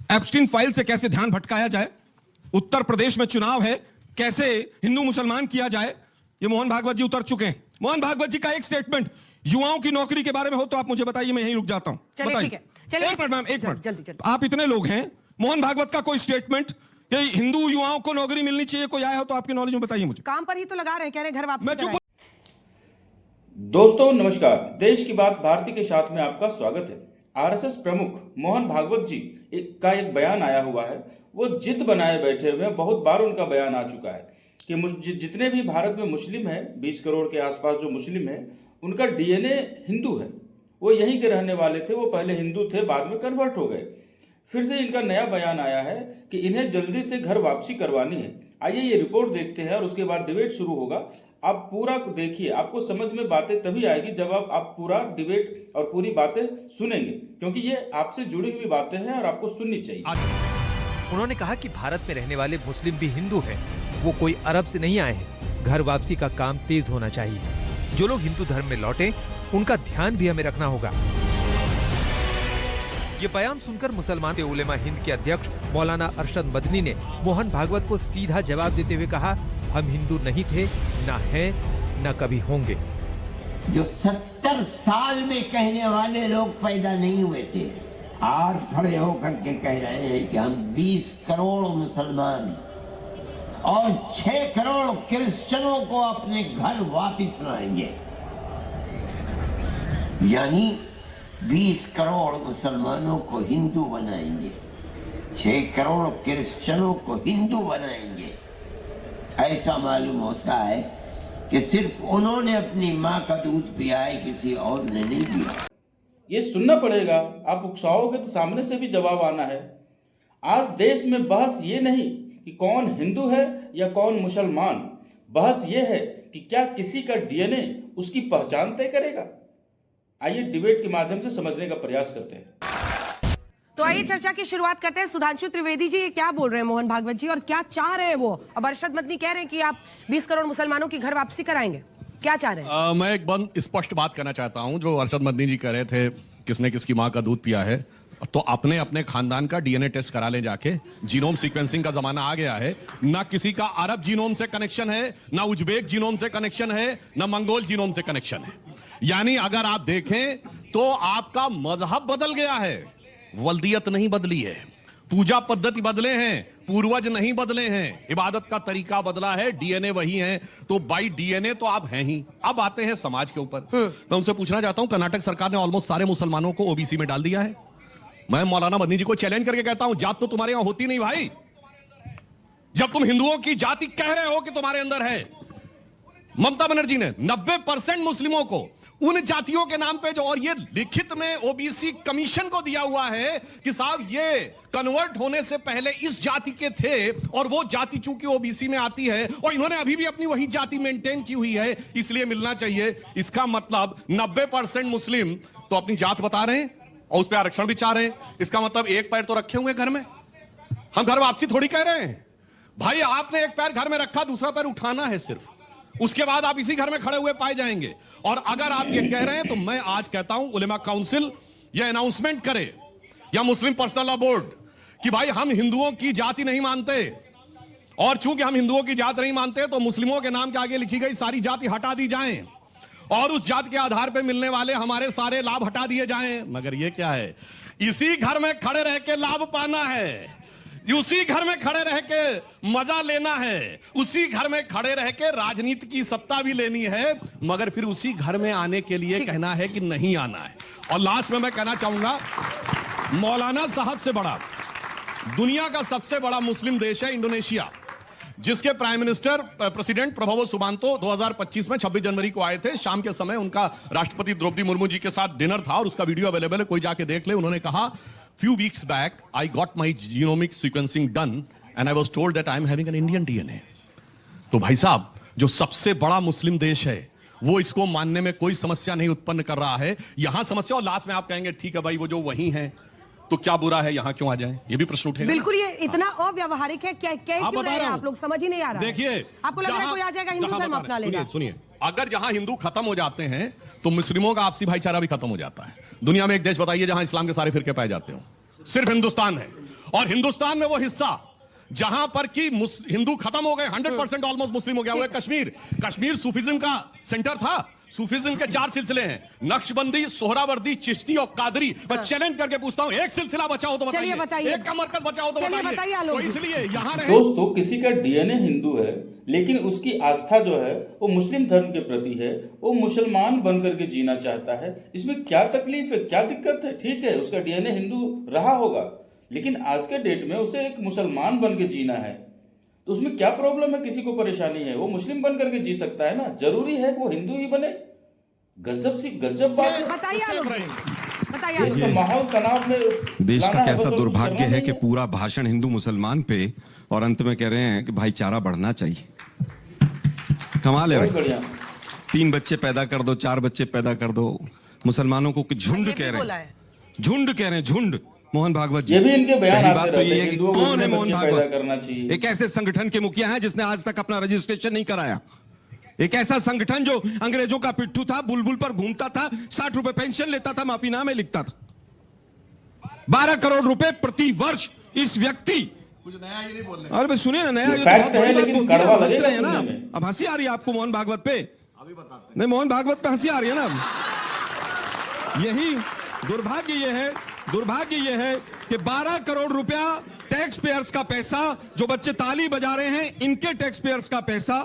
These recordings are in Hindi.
एप्स्टीन फाइल से कैसे ध्यान भटकाया जाए, उत्तर प्रदेश में चुनाव है, कैसे हिंदू मुसलमान किया जाए, ये मोहन भागवत जी उतर चुके हैं। मोहन भागवत जी का एक स्टेटमेंट युवाओं की नौकरी के बारे में हो तो आप मुझे बताइए, मैं यहीं रुक जाता हूं। चलिए ठीक है, चलिए एक मिनट मैम, एक मिनट जल्दी आप इतने लोग हैं, मोहन भागवत का कोई स्टेटमेंट कि हिंदू युवाओं को नौकरी मिलनी चाहिए कोई आया हो तो आपकी नॉलेज में बताइए मुझे। काम पर ही तो लगा रहे हैं, कह रहे हैं घर वापसी कराएं। दोस्तों नमस्कार, देश की बात भारती के साथ में आपका स्वागत है। आरएसएस प्रमुख मोहन भागवत जी का एक बयान आया हुआ है, वो जिद बनाए बैठे हुए हैं। बहुत बार उनका बयान आ चुका है कि जितने भी भारत में मुस्लिम हैं, 20 करोड़ के आसपास जो मुस्लिम हैं, उनका डीएनए हिंदू है। वो यहीं के रहने वाले थे, वो पहले हिंदू थे, बाद में कन्वर्ट हो गए। फिर से इनका नया बयान आया है कि इन्हें जल्दी से घर वापसी करवानी है। आइए ये रिपोर्ट देखते हैं और उसके बाद डिबेट शुरू होगा। आप पूरा देखिए, आपको समझ में बातें तभी आएगी जब आप पूरा डिबेट और पूरी बातें सुनेंगे, क्योंकि ये आपसे जुड़ी हुई बातें हैं और आपको सुननी चाहिए। उन्होंने कहा कि भारत में रहने वाले मुस्लिम भी हिंदू हैं, वो कोई अरब से नहीं आए हैं। घर वापसी का काम तेज होना चाहिए। जो लोग हिंदू धर्म में लौटे उनका ध्यान भी हमें रखना होगा। ये बयान सुनकर मुसलमान उलेमा हिंद के अध्यक्ष मौलाना अरशद मदनी ने मोहन भागवत को सीधा जवाब देते हुए कहा, हम हिंदू नहीं थे, ना हैं, ना कभी होंगे। जो 70 साल में कहने वाले लोग पैदा नहीं हुए थे, आज खड़े होकर के कह रहे हैं कि हम 20 करोड़ मुसलमान और 6 करोड़ क्रिश्चियनों को अपने घर वापस लाएंगे। यानी 20 करोड़ मुसलमानों को हिंदू बनाएंगे, 6 करोड़ क्रिश्चियनों को हिंदू बनाएंगे। ऐसा मालूम होता है कि सिर्फ उन्होंने अपनी माँ का दूध पिया है, किसी और ने नहीं पिया। ये सुनना पड़ेगा, आप उकसाओगे तो सामने से भी जवाब आना है। आज देश में बहस ये नहीं कि कौन हिंदू है या कौन मुसलमान, बहस ये है कि क्या किसी का डीएनए उसकी पहचान तय करेगा। आइए डिबेट के माध्यम से समझने का प्रयास करते हैं। तो आइए चर्चा की शुरुआत करते हैं। सुधांशु त्रिवेदी जी, ये क्या बोल रहे हैं मोहन भागवत जी और क्या चाह रहे हैं वो? अब अरशद मदनी कह रहे हैं कि आप 20 करोड़ मुसलमानों की घर वापसी कराएंगे, क्या चाह रहे हैं? मैं एक बात स्पष्ट बात करना चाहता हूं। जो अरशद मदनी जी कह रहे थे किसने किसकी माँ का दूध पिया है, तो अपने अपने खानदान का डीएनए टेस्ट करा लें जाके। जीनोम सीक्वेंसिंग का जमाना आ गया है। ना किसी का अरब जीनोम से कनेक्शन है, ना उज्बेक जीनोम से कनेक्शन है, ना मंगोल जीनोम से कनेक्शन है। यानी अगर आप देखें तो आपका मजहब बदल गया है, वल्दियत नहीं बदली है। पूजा पद्धति बदले हैं, पूर्वज नहीं बदले हैं। इबादत का तरीका बदला है, डीएनए वही है। तो बाई डीएनए तो आप हैं ही। अब आते हैं समाज के ऊपर। मैं उनसे पूछना चाहता हूं, कर्नाटक सरकार ने ऑलमोस्ट सारे मुसलमानों को ओबीसी में डाल दिया है। मैं मौलाना मदनी जी को चैलेंज करके कहता हूं, जात तो तुम्हारे यहां होती नहीं भाई। जब तुम हिंदुओं की जाति कह रहे हो कि तुम्हारे अंदर है, ममता बनर्जी ने 90% मुस्लिमों को उन जातियों के नाम पे जो, और ये लिखित में ओबीसी कमीशन को दिया हुआ है कि साहब ये कन्वर्ट होने से पहले इस जाति के थे और वो जाति चूंकि ओबीसी में आती है और इन्होंने अभी भी अपनी वही जाति मेंटेन की हुई है, इसलिए मिलना चाहिए। इसका मतलब 90% मुस्लिम तो अपनी जात बता रहे हैं और उस पर आरक्षण भी चाह रहे हैं। इसका मतलब एक पैर तो रखे हुए घर में। हम घर वापसी थोड़ी कह रहे हैं भाई। आपने एक पैर घर में रखा, दूसरा पैर उठाना है सिर्फ, उसके बाद आप इसी घर में खड़े हुए पाए जाएंगे। और अगर आप ये कह रहे हैं तो मैं आज कहता हूं उलेमा काउंसिल यह अनाउंसमेंट करे या मुस्लिम पर्सनल लॉ बोर्ड कि भाई हम हिंदुओं की जाति नहीं मानते, और चूंकि हम हिंदुओं की जात नहीं मानते तो मुस्लिमों के नाम के आगे लिखी गई सारी जाति हटा दी जाएं और उस जात के आधार पर मिलने वाले हमारे सारे लाभ हटा दिए जाएं। मगर ये क्या है, इसी घर में खड़े रह के लाभ पाना है, उसी घर में खड़े रह के मजा लेना है, उसी घर में खड़े रह के राजनीति की सत्ता भी लेनी है, मगर फिर उसी घर में आने के लिए कहना है कि नहीं आना है। और लास्ट में मैं कहना चाहूंगा, मौलाना साहब से बड़ा दुनिया का सबसे बड़ा मुस्लिम देश है इंडोनेशिया, जिसके prime minister president Prabowo Subianto 2025 में 26 जनवरी को आए थे। शाम के समय उनका राष्ट्रपति द्रौपदी मुर्मू जी के साथ डिनर था और उसका वीडियो अवेलेबल है, कोई जाके देख ले। उन्होंने कहा, few weeks back I got my genomic sequencing done and I was told that I am having an Indian DNA। तो भाई साहब, जो सबसे बड़ा मुस्लिम देश है वो इसको मानने में कोई समस्या नहीं उत्पन्न कर रहा है। यहां समस्या, और लास्ट में आप कहेंगे ठीक है भाई वो जो वही है तो क्या बुरा है, यहां क्यों आ जाए, ये भी प्रश्न उठेगा। बिल्कुल, ये इतना अव्यावहारिक है, क्या क्यों रहे हैं आप लोग, समझ ही नहीं आ रहा। देखिए, आपको लग रहा है कोई आ जाएगा हिंदू धर्म अपना लेगा। सुनिए, अगर जहां हिंदू खत्म हो जाते हैं तो मुस्लिमों का आपसी भाईचारा भी खत्म हो जाता है। दुनिया में एक देश बताइए जहां इस्लाम के सारे फिरके पाए जाते हो, सिर्फ हिंदुस्तान है। और हिंदुस्तान में वो हिस्सा जहां पर कि हिंदू खत्म हो गए, 100% ऑलमोस्ट मुस्लिम हो गया, वो है कश्मीर। कश्मीर सूफीज्म का सेंटर था। सूफीज्म के 4 सिलसिले हैं, नक्शबंदी, सोहरावर्दी, चिश्ती और कादरी। मैं चैलेंज करके पूछता हूं, एक सिलसिला बचा हो तो बताइए, एक का मरकज बचा हो तो बताइए। तो इसलिए यहां रहे। दोस्तों, किसी का डीएनए हिंदू है लेकिन उसकी आस्था जो है वो मुस्लिम धर्म के प्रति है, वो मुसलमान बनकर के जीना चाहता है। इसमें क्या तकलीफ है, क्या दिक्कत है? ठीक है, उसका डीएनए हिंदू रहा होगा, लेकिन आज के डेट में उसे एक मुसलमान बन के जीना है, तो उसमें क्या प्रॉब्लम है? किसी को परेशानी है? वो मुस्लिम बन करके जी सकता है ना, जरूरी है कि वो हिंदू ही बने? गजब बात है। बताइए इसका माहौल तनाव में देश का लाना है, कैसा बस और दुर्भाग्य शर्मा है नहीं कि पूरा भाषण हिंदू मुसलमान पे और अंत में कह रहे हैं कि भाईचारा बढ़ना चाहिए। कमाल है बहुत भाई। बढ़िया। 3 बच्चे पैदा कर दो, 4 बच्चे पैदा कर दो। मुसलमानों को झुंड कह रहे हैं, झुंड कह रहे हैं, झुंड। मोहन भागवत जी, ये भी इनके बयान पहली आते बात तो रहते ये हैं, है कि हिंदुओं को कौन है इतने मोहन बच्चे पैदा भागवत? करना चाहिए। एक ऐसे संगठन के मुखिया हैं जिसने आज तक अपना रजिस्ट्रेशन नहीं कराया। एक ऐसा संगठन जो अंग्रेजों का पिट्ठू था, बुलबुल पर घूमता था, 60 रुपए पेंशन लेता था, माफीनामे लिखता था। 12 करोड़ रुपए प्रति वर्ष इस व्यक्ति। कुछ नया ये नहीं बोल रहे। अरे भाई सुनिए ना, नया ये फैक्ट है, लेकिन कड़वा लगेगा है ना। सुनने में। अब हंसी आ रही है आपको मोहन भागवत पे? अभी बताते नहीं, मोहन भागवत पे हंसी आ रही है ना। यही दुर्भाग्य ये है कि 12 करोड़ रुपया टैक्स पेयर्स का पैसा, जो बच्चे ताली बजा रहे हैं, इनके टैक्स पेयर्स का पैसा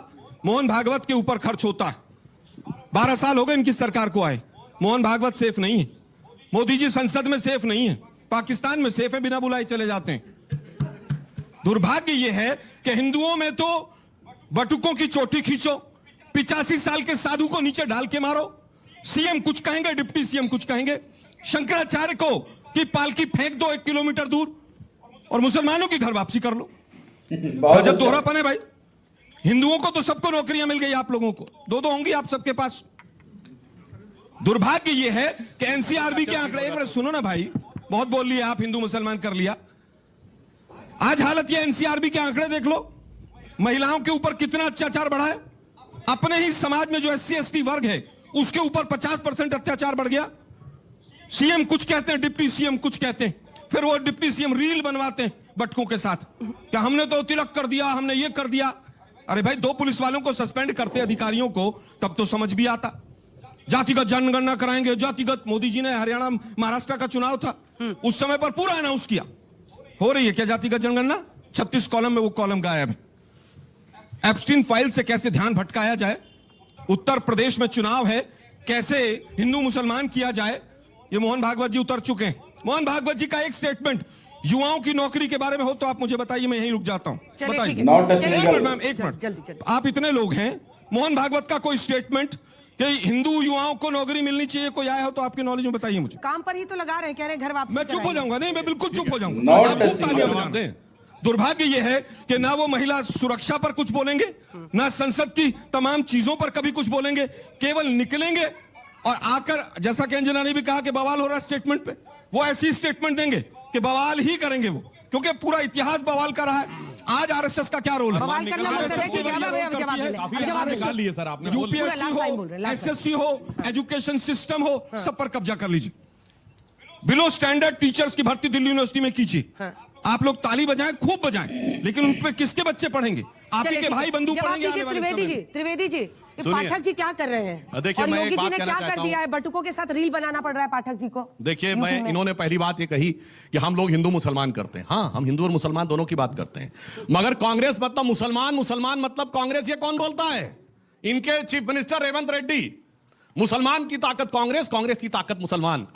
मोहन भागवत के ऊपर खर्च होता है। 12 साल हो गए इनकी सरकार को आए। मोहन भागवत सेफ नहीं है। मोदी जी संसद में सेफ नहीं है, पाकिस्तान में सेफ है, बिना बुलाए चले जाते हैं। दुर्भाग्य यह है कि हिंदुओं में तो बटुकों की चोटी खींचो, 85 साल के साधु को नीचे डाल के मारो, सीएम कुछ कहेंगे, डिप्टी सीएम कुछ कहेंगे, शंकराचार्य को की पालकी फेंक दो 1 किलोमीटर दूर, और मुसलमानों की घर वापसी कर लो। गजब दोहरापन है भाई। हिंदुओं को तो सबको नौकरियां मिल गई, आप लोगों को 2-2 होंगी आप सबके पास। दुर्भाग्य यह है कि एनसीआरबी के आंकड़े, एक बार सुनो ना भाई, बहुत बोल लिया आप, हिंदू मुसलमान कर लिया। आज हालत यह, एनसीआरबी के आंकड़े देख लो, महिलाओं के ऊपर कितना अत्याचार बढ़ा है। अपने ही समाज में जो एससी एसटी वर्ग है उसके ऊपर 50% अत्याचार बढ़ गया। सीएम कुछ कहते हैं, डिप्टी सीएम कुछ कहते हैं, फिर वो डिप्टी सीएम रील बनवाते हैं बटकों के साथ, क्या हमने तो तिलक कर दिया, हमने ये कर दिया। अरे भाई, 2 पुलिस वालों को सस्पेंड करते अधिकारियों को, तब तो समझ भी आता। जातिगत जनगणना कराएंगे, जातिगत, मोदी जी ने हरियाणा महाराष्ट्र का चुनाव था उस समय पर पूरा अनाउंस किया। हो रही है क्या जातिगत जनगणना? 36 कॉलम में वो कॉलम गायब है। एप्स्टीन फाइल से कैसे ध्यान भटकाया जाए, उत्तर प्रदेश में चुनाव है, कैसे हिंदू मुसलमान किया जाए, ये मोहन भागवत जी उतर चुके हैं। मोहन भागवत जी का एक स्टेटमेंट युवाओं की नौकरी के बारे में हो तो आप मुझे बताइए, मैं यहीं रुक जाता हूं। बताइए। एक मिनट, आप इतने लोग हैं, मोहन भागवत का कोई स्टेटमेंट कि हिंदू युवाओं को नौकरी मिलनी चाहिए, कोई आया हो तो आपके नॉलेज में बताइए मुझे। काम पर ही तो लगा रहे हैं, कह रहे हैं घर वापसी। मैं चुप हो जाऊंगा, नहीं मैं बिल्कुल चुप हो जाऊंगा। दुर्भाग्य यह है कि ना वो महिला सुरक्षा पर कुछ बोलेंगे, ना संसद की तमाम चीजों पर कभी कुछ बोलेंगे, केवल निकलेंगे और आकर, जैसा कि अंजना ने भी कहा कि बवाल हो रहा है स्टेटमेंट पे, वो ऐसी स्टेटमेंट देंगे कि बवाल ही करेंगे वो, क्योंकि पूरा इतिहास बवाल का रहा है। आज आरएसएस का क्या रोल है? बवाल करना मतलब है कि निकाल लिए सर आपने। यूपीएससी हो, एसएससी हो, एजुकेशन सिस्टम हो, सब पर कब्जा कर लीजिए। बिलो स्टैंडर्ड टीचर्स की भर्ती दिल्ली यूनिवर्सिटी में कीजिए। आप लोग ताली बजाएं, खूब बजाएं, लेकिन उन पे किसके बच्चे पढ़ेंगे? आप ही के भाई बंधु पढ़ेंगे। त्रिवेदी जी, पाठक जी क्या कर रहे हैं? देखिए, और मैं योगी जी ने क्या कर दिया है? बटुकों के साथ रील बनाना पड़ रहा है पाठक जी को। देखिए, मैं इन्होंने पहली बात ये कही कि हम लोग हिंदू मुसलमान करते हैं। हाँ, हम हिंदू और मुसलमान दोनों की बात करते हैं, मगर कांग्रेस मतलब मुसलमान, मुसलमान मतलब कांग्रेस, ये कौन बोलता है? इनके चीफ मिनिस्टर रेवंत रेड्डी। मुसलमान की ताकत कांग्रेस, कांग्रेस की ताकत मुसलमान।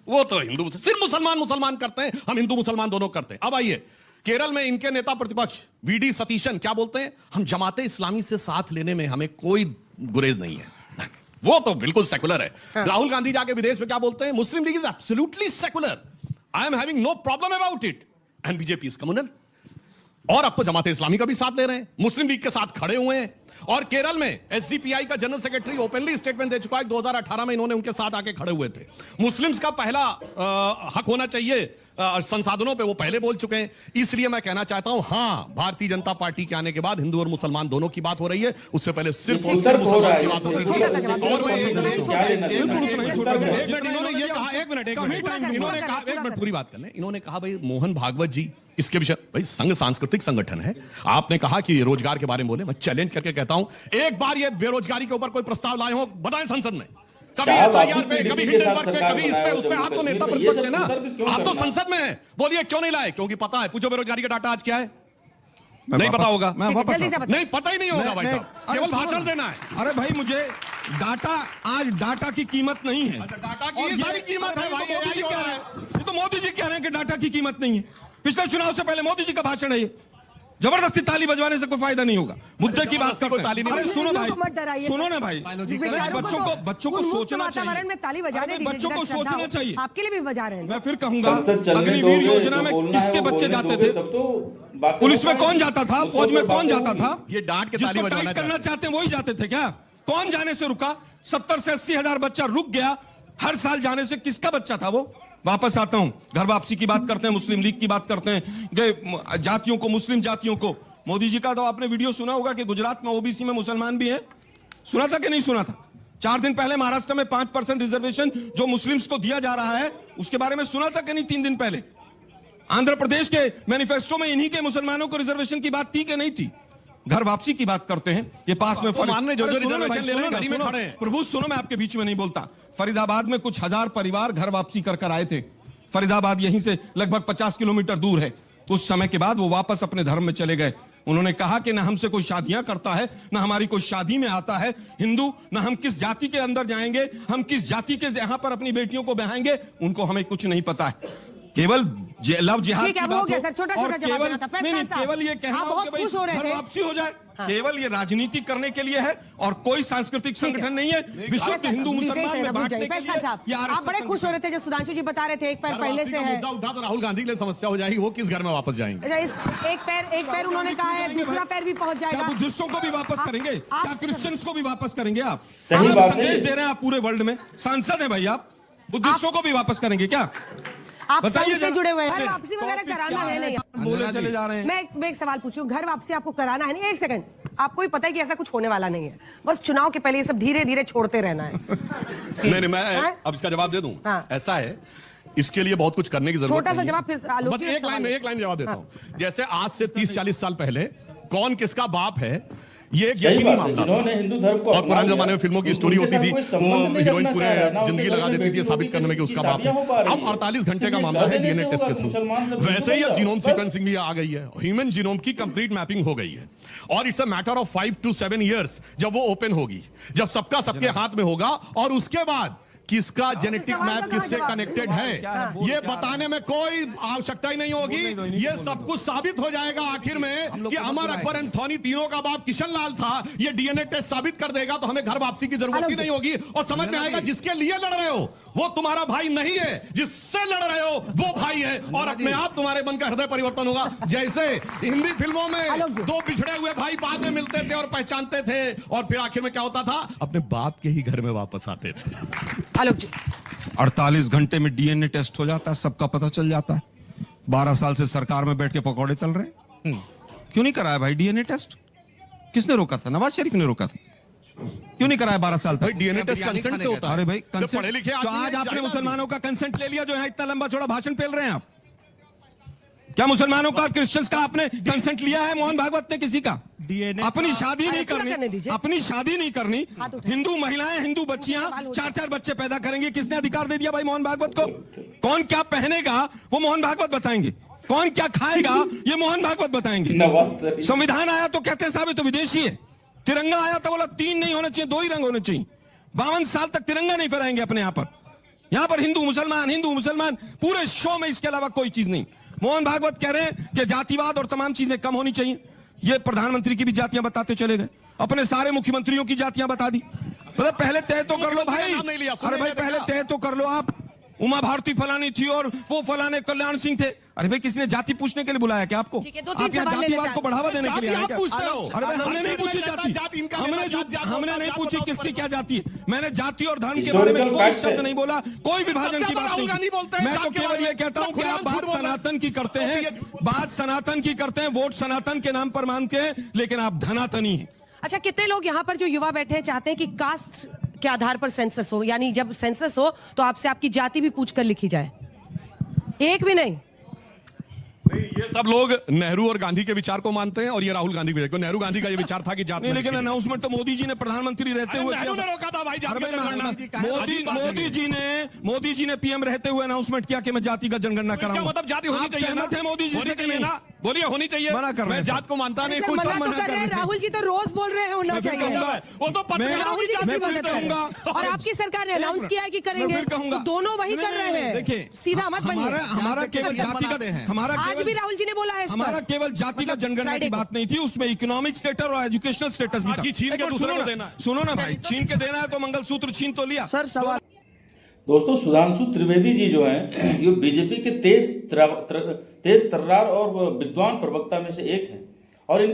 वो तो हिंदू सिर्फ मुसलमान मुसलमान करते हैं, हम हिंदू मुसलमान दोनों करते हैं। अब आइए, केरल में इनके नेता प्रतिपक्ष वीडी सतीशन क्या बोलते हैं? हम जमाते इस्लामी से साथ लेने में हमें कोई गुरेज नहीं है, वो तो बिल्कुल सेकुलर है। राहुल गांधी जाके विदेश में क्या बोलते हैं? Muslim League is absolutely secular, I am having no problem about it, and BJP is communal. और अब तो जमाते इस्लामी का भी साथ ले रहे हैं, मुस्लिम लीग के साथ खड़े हुए हैं। और केरल में एसडीपीआई का जनरल सेक्रेटरी ओपनली स्टेटमेंट दे चुका है, 2018 में इन्होंने उनके साथ आके खड़े हुए थे। मुस्लिम्स का पहला हक होना चाहिए संसाधनों पे, वो पहले बोल चुके हैं। इसलिए मैं कहना चाहता हूं, हां, भारतीय जनता पार्टी के आने के बाद हिंदू और मुसलमान दोनों की बात हो रही है, उससे पहले सिर्फ मुसलमान की बात होती थी। इन्होंने ये कहा, एक मिनट पूरी बात कर लें। इन्होंने कहा भाई मोहन भागवत जी इसके विषय भाई संघ सांस्कृतिक संगठन है। आपने कहा कि रोजगार के बारे में बोले, मैं चैलेंज करके कहता हूं एक बार ये बेरोजगारी के ऊपर कोई प्रस्ताव लाए हो, बताएं संसद में। कभी एसआईआर पे, कभी हिंडनबर्ग पे, कभी इस पे उस पे। आप तो नेता प्रतिपक्ष है ना, आप तो संसद में है। बोलिए क्यों नहीं लाए? क्योंकि पता है। पूछो बेरोजगारी का डाटा आज क्या है, नहीं पता होगा। जल्दी से नहीं पता ही नहीं होगा भाई साहब, केवल भाषण देना है। अरे भाई मुझे डाटा, आज डाटा की कीमत नहीं है। डाटा की ये सारी कीमत है भाई। मोदी जी कह रहे हैं, ये तो मोदी जी कह रहे हैं कि डाटा की कीमत नहीं है। पिछले चुनाव से पहले मोदी जी का भाषण है ये। जबरदस्ती ताली बजवाने से कोई फायदा नहीं होगा। मुद्दे की बात करते हैं। अरे सुनो भाई, सुनो ना भाई, बच्चों को सोचना चाहिए। में ताली बजाने दीजिए, बच्चों को सोचना चाहिए। आपके लिए भी बजा रहे हैं। मैं फिर कहूंगा, अग्निवीर योजना में किसके बच्चे जाते थे? पुलिस में कौन जाता था? फौज में कौन जाता था? ये डांट के ताली जिसको बजाना टाइट करना चाहते हैं वही जाते थे क्या? कौन जाने से रुका? 70 से 80 हजार बच्चा रुक गया। हर साल जाने से किसका बच्चा था वो? वापस आता हूं, घर वापसी की बात करते हैं, मुस्लिम लीग की बात करते हैं, जातियों को, मुस्लिम जातियों को। मोदी जी का तो आपने वीडियो सुना होगा कि गुजरात में ओबीसी में मुसलमान भी हैं। सुना था कि नहीं सुना था? 4 दिन पहले महाराष्ट्र में 5% रिजर्वेशन जो मुस्लिम्स को दिया जा रहा है, उसके बारे में सुना था कि नहीं? 3 दिन पहले आंध्र प्रदेश के मैनिफेस्टो में इन्हीं के मुसलमानों को रिजर्वेशन की बात थी कि नहीं थी? घर वापसी की बात करते हैं, ये पास में प्रभु सुनो, मैं आपके बीच में नहीं बोलता। फरीदाबाद में कुछ हजार परिवार घर वापसी कर आए थे। फरीदाबाद यहीं से लगभग 50 किलोमीटर दूर है। कुछ समय के बाद वो वापस अपने धर्म में चले गए। उन्होंने कहा कि ना हमसे कोई शादियां करता है, ना हमारी कोई शादी में आता है हिंदू, ना हम किस जाति के अंदर जाएंगे, हम किस जाति के यहां पर अपनी बेटियों को ब्याहेंगे, उनको हमें कुछ नहीं पता है। केवल लव जिहाद की बात हो, और केवल ये कहना हो कि भाई घर वापसी हो जाए, केवल ये राजनीति करने के लिए है और कोई सांस्कृतिक संगठन नहीं है। विशुद्ध हिंदू मुसलमान में बांटने के लिए। आप बड़े खुश हो रहे थे जो सुधांशु जी बता रहे थे एक पैर पहले से है। उठा तो राहुल गांधी के लिए समस्या हो जाएगी, वो किस घर में वापस जाएंगे? एक पैर उन्होंने कहा है, दूसरा पैर भी पहुंच जाएगा। बुद्धिस्टों को भी वापस करेंगे क्या? क्रिश्चियंस को भी वापस करेंगे आप? सही बात संदेश दे रहे हैं आप पूरे वर्ल्ड में, सांसद है भाई आप। बुद्धिस्टों को भी वापस करेंगे क्या? आप संघ से जुड़े हुए हैं, घर वापसी वगैरह कराना है नहीं? बोले चले जा रहे हैं। मैं एक सवाल पूछूं, घर वापसी आपको कराना है नहीं? एक सेकंड, आपको भी पता है कि ऐसा कुछ होने वाला नहीं है, बस चुनाव के पहले ये सब धीरे धीरे छोड़ते रहना है। नहीं, मैं अब इसका जवाब दे दूं। ऐसा है, इसके लिए बहुत कुछ करने की जरूरत छोटा सा जवाब फिर एक लाइन जवाब देता हूं। जैसे आज से 30-40 साल पहले कौन किसका बाप है, ये एक यकीनी मामला था। हिंदू धर्म को और पुराने जमाने में फिल्मों की स्टोरी होती थी, वो हीरोइन पूरे जिंदगी लगा देती थी साबित करने में कि उसका बाप है। अब 48 घंटे का मामला है डीएनए टेस्ट के थ्रू। वैसे ही अब जीनोम सीक्वेंसिंग भी आ गई है, ह्यूमन जीनोम की कंप्लीट मैपिंग हो गई है, और it's a matter of 5 to 7 years जब वो ओपन होगी, जब सबका सबके हाथ में होगा, और उसके बाद किसका जेनेटिक मैप किससे कनेक्टेड है ये बताने में कोई आवश्यकता ही नहीं होगी। ये सब कुछ साबित हो जाएगा आखिर में कि अमर, अकबर, एंथोनी तीनों का बाप किशन लाल था। ये डीएनए टेस्ट साबित कर देगा, तो हमें घर वापसी की जरूरत ही नहीं होगी, और समझ में आएगा जिसके लिए लड़ रहे हो वो तुम्हारा भाई नहीं है, जिससे लड़ रहे हो वो भाई है, और अपने आप तुम्हारे मन का हृदय परिवर्तन होगा। जैसे हिंदी फिल्मों में 2 बिछड़े हुए भाई बाद में मिलते थे और पहचानते थे, और फिर आखिर में क्या होता था, अपने बाप के ही घर में वापस आते थे। आलोक जी, 48 घंटे में डीएनए टेस्ट हो जाता है, सबका पता चल जाता है। 12 साल से सरकार में बैठ के पकौड़े तल रहे हैं। क्यों नहीं कराया भाई डीएनए टेस्ट? किसने रोका था? नवाज शरीफ ने रोका था। क्यों नहीं कराया 12 साल तक? डीएनए टेस्ट कंसेंट से होता है। अरे भाई कंसेंट, पढ़े लिखे तो आज आपने मुसलमानों का कंसेंट ले लिया जो है इतना लंबा चौड़ा भाषण पेल रहे हैं आप। क्या मुसलमानों का, क्रिश्चियंस का आपने कंसेंट लिया है? मोहन भागवत ने किसी का? अपनी शादी नहीं करनी, अपनी शादी नहीं करनी, हिंदू महिलाएं, हिंदू बच्चियां 4-4 बच्चे पैदा करेंगे, किसने अधिकार दे दिया भाई मोहन भागवत को? कौन क्या पहनेगा वो मोहन भागवत बताएंगे, कौन क्या खाएगा ये मोहन भागवत बताएंगे। संविधान आया तो कहते हैं साहब ये तो विदेशी है। तिरंगा आया तो बोला 3 नहीं होने चाहिए, 2 ही रंग होने चाहिए। 52 साल तक तिरंगा नहीं फहराएंगे अपने यहाँ पर हिंदू मुसलमान पूरे शो में, इसके अलावा कोई चीज नहीं। मोहन भागवत कह रहे हैं कि जातिवाद और तमाम चीजें कम होनी चाहिए। ये प्रधानमंत्री की भी जातियां बताते चले गए, अपने सारे मुख्यमंत्रियों की जातियां बता दी। मतलब पहले तय तो कर लो भाई, अरे भाई पहले तय तो कर लो आप। उमा भारती फलानी थी और वो फलाने कल्याण सिंह थे। अरे भाई किसने जाति पूछने के लिए बुलाया क्या आपको? आप यहाँ जातिवाद को बढ़ावा देने के लिए आए क्या? अरे भाई हमने नहीं पूछी जाति, हमने नहीं पूछी किसकी क्या जाति है। मैंने जाति और धर्म के बारे में कोई शब्द नहीं बोला, कोई विभाजन की बात नहीं। मैं तो केवल ये कहता हूँ कि आप बात सनातन की करते हैं, बात सनातन की करते हैं, वोट सनातन के नाम पर मांगते हैं, लेकिन आप धनातनी हैं। अच्छा, कितने लोग यहाँ पर जो युवा बैठे हैं चाहते हैं कि कास्ट के आधार पर सेंसस हो, यानी जब सेंसस हो तो आपसे आपकी जाति भी पूछकर लिखी जाए? एक भी नहीं। ये सब लोग नेहरू और गांधी के विचार को मानते हैं और ये राहुल गांधी के विचार को। नेहरू गांधी का ये विचार था कि जात नहीं, में लेकिन अनाउंसमेंट तो मोदी जी ने प्रधानमंत्री रहते हुए नेहरू किया ने था। रोका था भाई जात अरे की जनगणना। मोदी जी ने पीएम रहते हुए अनाउंसमेंट किया कि मैं जाति का जनगणना इसका कराऊंगा। मतलब जाति होनी आप चाहिए ना? सहमत हैं मोदी जी होनी से कि चाहिए नहीं? ना? बोलिए होनी चाहिए। मना कर रहे मैं हैं जात को मानता नहीं, सर, कुछ मना तो मना कर रहे हैं, राहुल जी तो रोज बोल रहे हैं होना मैं फिर चाहिए। कहूंगा, वो तो पत्रकारों राहुल जी की कैसी मैं फिर मदद कर रहे कहूंगा। हैं? और आपकी सरकार ने अनाउंस किया है कि करेंगे, मैं फिर कहूंगा। तो दोनों वही नहीं, कर रहे नहीं, हैं। देखिए, सीधा मत बनिए। हमारा केवल जाति का हमारा आज केवल भी राहुल जी ने बोला है इस पर। हमारा केवल जाति का मतलब जनगणना फ्राइडे की को। बात नहीं थी, उसमें इकोनॉमिक स्टेटस और एजुकेशनल स्टेटस भी था। बाकी छीन के एक मिनट दूसरे सुनो को ना, देना है। सुनो ना भाई, छीन के देना है तो मंगलसूत्र छीन तो लिया। सर सवाल दोस्तों, सुधांशु त्रिवेदी जी जो हैं ये बीजेपी के तेज तर्रार और विद्वान प्रवक्ता में से एक हैं और इन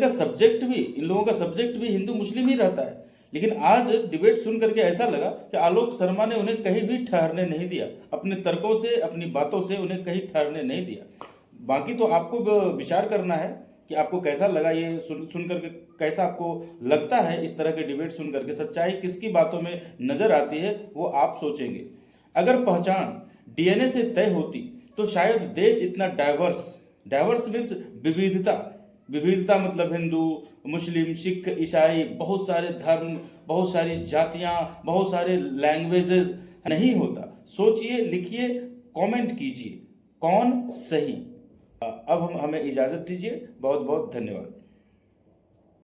लोगों का सब्जेक्ट भी हिंदू मुस्लिम ही रहता है। लेकिन आज डिबेट सुन करके ऐसा लगा कि आलोक शर्मा ने उन्हें कहीं भी ठहरने नहीं दिया, अपने तर्कों से, अपनी बातों से उन्हें कहीं ठहरने नहीं दिया। बाकी तो आपको विचार करना है कि आपको कैसा लगा ये सुन करके, कैसा आपको लगता है इस तरह के डिबेट सुन करके, सच्चाई किसकी बातों में नजर आती है वो आप सोचेंगे। अगर पहचान डीएनए से तय होती तो शायद देश इतना डाइवर्स मीन्स विविधता मतलब हिंदू, मुस्लिम, सिख, ईसाई, बहुत सारे धर्म, बहुत सारी जातियां, बहुत सारे लैंग्वेजेस नहीं होता। सोचिए, लिखिए, कमेंट कीजिए कौन सही। अब हमें इजाजत दीजिए। बहुत बहुत धन्यवाद।